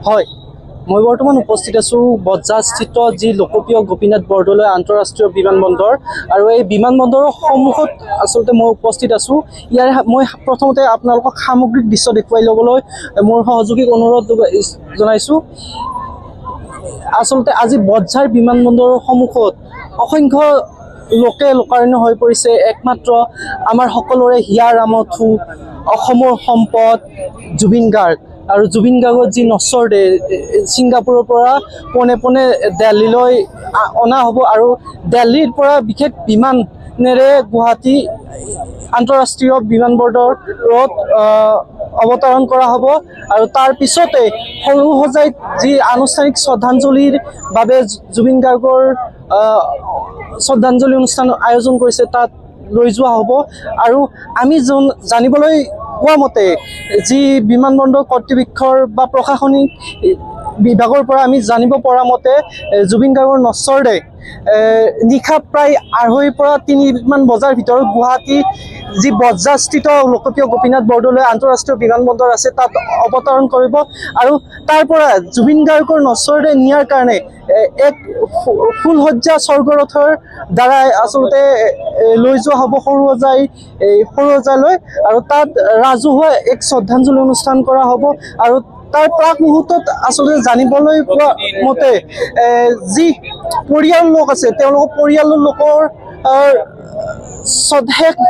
হয়, মই বৰ্তমান উপস্থিত আছোঁ বজ্ৰাস্থিত যি লোকপ্ৰিয় গোপীনাথ বৰদলৈ আন্তঃৰাষ্ট্ৰীয় বিমানবন্দৰ আৰু এই বিমানবন্দৰৰ সন্মুখত আচলতে মই উপস্থিত আছোঁ। ইয়াৰ মই প্ৰথমতে আপোনালোকক সামগ্ৰিক দৃশ্য দেখুৱাই ল'বলৈ মোৰ সহযোগীক অনুৰোধ জনাইছোঁ। আচলতে আজি বজ্ৰাৰ বিমানবন্দৰৰ সন্মুখত অসংখ্য লোকে লোকাৰণ্য হৈ পৰিছে। একমাত্ৰ আমাৰ সকলোৰে হিয়াৰ আমঠু অসমৰ সম্পদ জুবিন গাৰ্গ আৰু জুবিন গাৰ্গৰ যি নশ্বৰ দেহ ছিংগাপুৰৰ পৰা পোনে পোনে দিল্লীলৈ অনা হ'ব আৰু দিল্লীৰ পৰা বিশেষ বিমানেৰে গুৱাহাটী আন্তঃৰাষ্ট্ৰীয় বিমানবন্দৰত অৱতৰণ কৰা হ'ব আৰু তাৰ পিছতে সৰু সজাইত যি আনুষ্ঠানিক শ্ৰদ্ধাঞ্জলিৰ বাবে জুবিন গাৰ্গৰ শ্ৰদ্ধাঞ্জলি অনুষ্ঠান আয়োজন কৰিছে তাত লৈ যোৱা হ'ব। আৰু আমি জানিবলৈ পোৱা মতে যি বিমানবন্দৰ কৰ্তৃপক্ষৰ বা প্ৰশাসনিক বিভাগৰ পৰা আমি জানিব পৰা মতে জুবিন গাৰ্গৰ নশ্বৰ দেহ নিশা প্ৰায় 2:30 পৰা 3 বজাৰ ভিতৰত গুৱাহাটী যি বজ্ৰাস্থিত লোকপ্ৰিয় গোপীনাথ বৰদলৈ আন্তঃৰাষ্ট্ৰীয় বিমানবন্দৰ আছে তাত অৱতৰণ কৰিব আৰু তাৰ পৰা জুবিন গাৰ্গৰ নশ্বৰ দেহ নিয়াৰ কাৰণে এক ফুলসজ্জা স্বৰ্গৰথৰ দ্বাৰাই আচলতে লৈ যোৱা হ'ব সৰু সজাইলৈ আৰু তাত ৰাজহুৱা এক শ্ৰদ্ধাঞ্জলি অনুষ্ঠান কৰা হ'ব। আৰু তাৰ প্ৰাক মুহূৰ্তত আচলতে জানিবলৈ পোৱা মতে যি পৰিয়ালৰ লোক আছে তেওঁলোকৰ পৰিয়ালৰ লোকৰ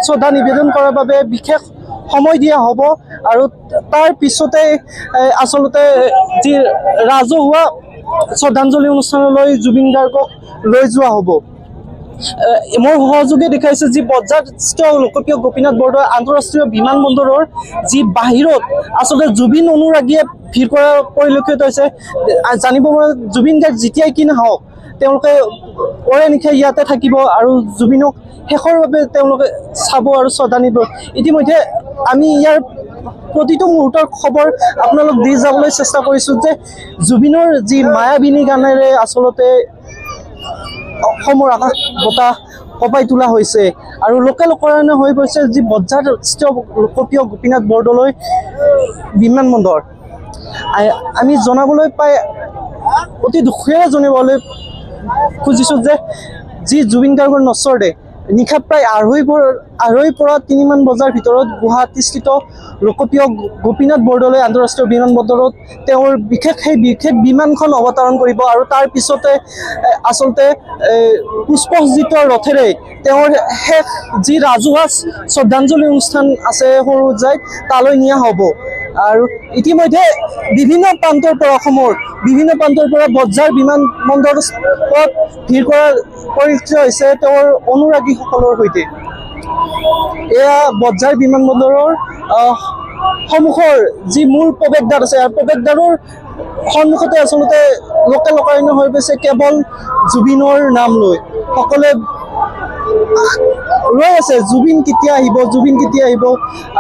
শ্ৰদ্ধা নিবেদন কৰাৰ বাবে বিশেষ সময় দিয়া হ'ব আৰু তাৰ পিছতে আচলতে যি ৰাজহুৱা শ্ৰদ্ধাঞ্জলি অনুষ্ঠানলৈ জুবিন গাৰ্গক লৈ যোৱা হ'ব। মোৰ সহযোগে দেখাইছে যি বজ্ৰাস্থিত লোকপ্ৰিয় গোপীনাথ বৰদলৈ আন্তঃৰাষ্ট্ৰীয় বিমানবন্দৰৰ যি বাহিৰত আচলতে জুবিন অনুৰাগীয়ে ভিৰ কৰা পৰিলক্ষিত হৈছে। জানিব পৰা জুবিন গাৰ্গ যেতিয়াই কি নহওক তেওঁলোকে ওৰে নিশা ইয়াতে থাকিব আৰু জুবিনক শেষৰ বাবে তেওঁলোকে চাব আৰু শ্ৰদ্ধা নিব। ইতিমধ্যে আমি ইয়াৰ প্ৰতিটো মুহূৰ্তৰ খবৰ আপোনালোক দি যাবলৈ চেষ্টা কৰিছোঁ যে জুবিনৰ যি মায়াবিনী গানেৰে আচলতে অসমৰ আকাশ বতাহ কঁপাই তোলা হৈছে আৰু লোকে লোকাৰণ্য হৈ পৰিছে যি বজ্ৰাস্থিত লোকপ্ৰিয় গোপীনাথ বৰদলৈ বিমানবন্দৰ। আমি জনাবলৈ পাই অতি দুখেৰে জানিবলৈ খুজিছোঁ যে যি জুবিন গাৰ্গৰ নশ্বৰ দেহ নিশা প্ৰায় 2:30 পৰা 3 বজাৰ ভিতৰত গুৱাহাটীস্থিত লোকপ্ৰিয় গোপীনাথ বৰদলৈ আন্তঃৰাষ্ট্ৰীয় বিমানবন্দৰত তেওঁৰ বিশেষ বিমানখন অৱতৰণ কৰিব আৰু তাৰ পিছতে আচলতে পুষ্পসজ্জিত ৰথেৰে তেওঁৰ শেষ যি ৰাজহুৱা শ্ৰদ্ধাঞ্জলি অনুষ্ঠান আছে সৰু সজাইত তালৈ নিয়া হ'ব। আৰু ইতিমধ্যে বিভিন্ন প্ৰান্তৰ পৰা অসমৰ বিভিন্ন প্ৰান্তৰ পৰা বজ্ৰাৰ বিমানবন্দৰত ভিৰ কৰাৰ পৰিলক্ষিত হৈছে তেওঁৰ অনুৰাগীসকলৰ সৈতে। এয়া বজ্ৰাৰ বিমানবন্দৰৰ সন্মুখৰ যি মূল প্ৰৱেশদ্বাৰ আছে প্ৰৱেশদ্বাৰৰ সন্মুখতে আচলতে লোকে লোকাৰণ্য হৈ গৈছে কেৱল জুবিনৰ নাম লৈ। সকলোৱে ৰৈ আছে জুবিন কেতিয়া আহিব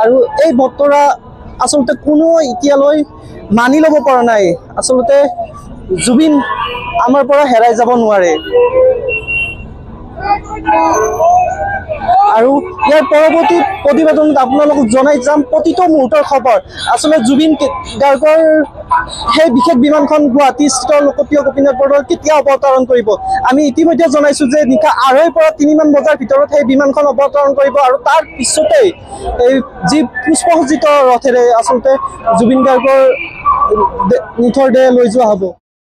আৰু এই বতৰা আচলতে কোনো এতিয়ালৈ মানি ল'ব পৰা নাই। আচলতে জুবিন আমাৰ পৰা হেৰাই যাব নোৱাৰে আৰু ইয়াৰ পৰৱৰ্তী প্ৰতিবেদনত আপোনালোকক জনাই যাম প্ৰতিটো মুহূৰ্তৰ খবৰ। আচলতে জুবিন গাৰ্গৰ সেই বিশেষ বিমানখন গুৱাহাটীস্থিত লোকপ্ৰিয় গোপীনাথ বৰদলৈ কেতিয়া অৱতৰণ কৰিব আমি ইতিমধ্যে জনাইছোঁ যে নিশা 2:30 পৰা 3 বজাৰ ভিতৰত সেই বিমানখন অৱতৰণ কৰিব আৰু তাৰ পিছতেই এই যি পুষ্পসজ্জিত ৰথেৰে আচলতে জুবিন গাৰ্গৰ নিথৰ দেহ লৈ যোৱা হ'ব।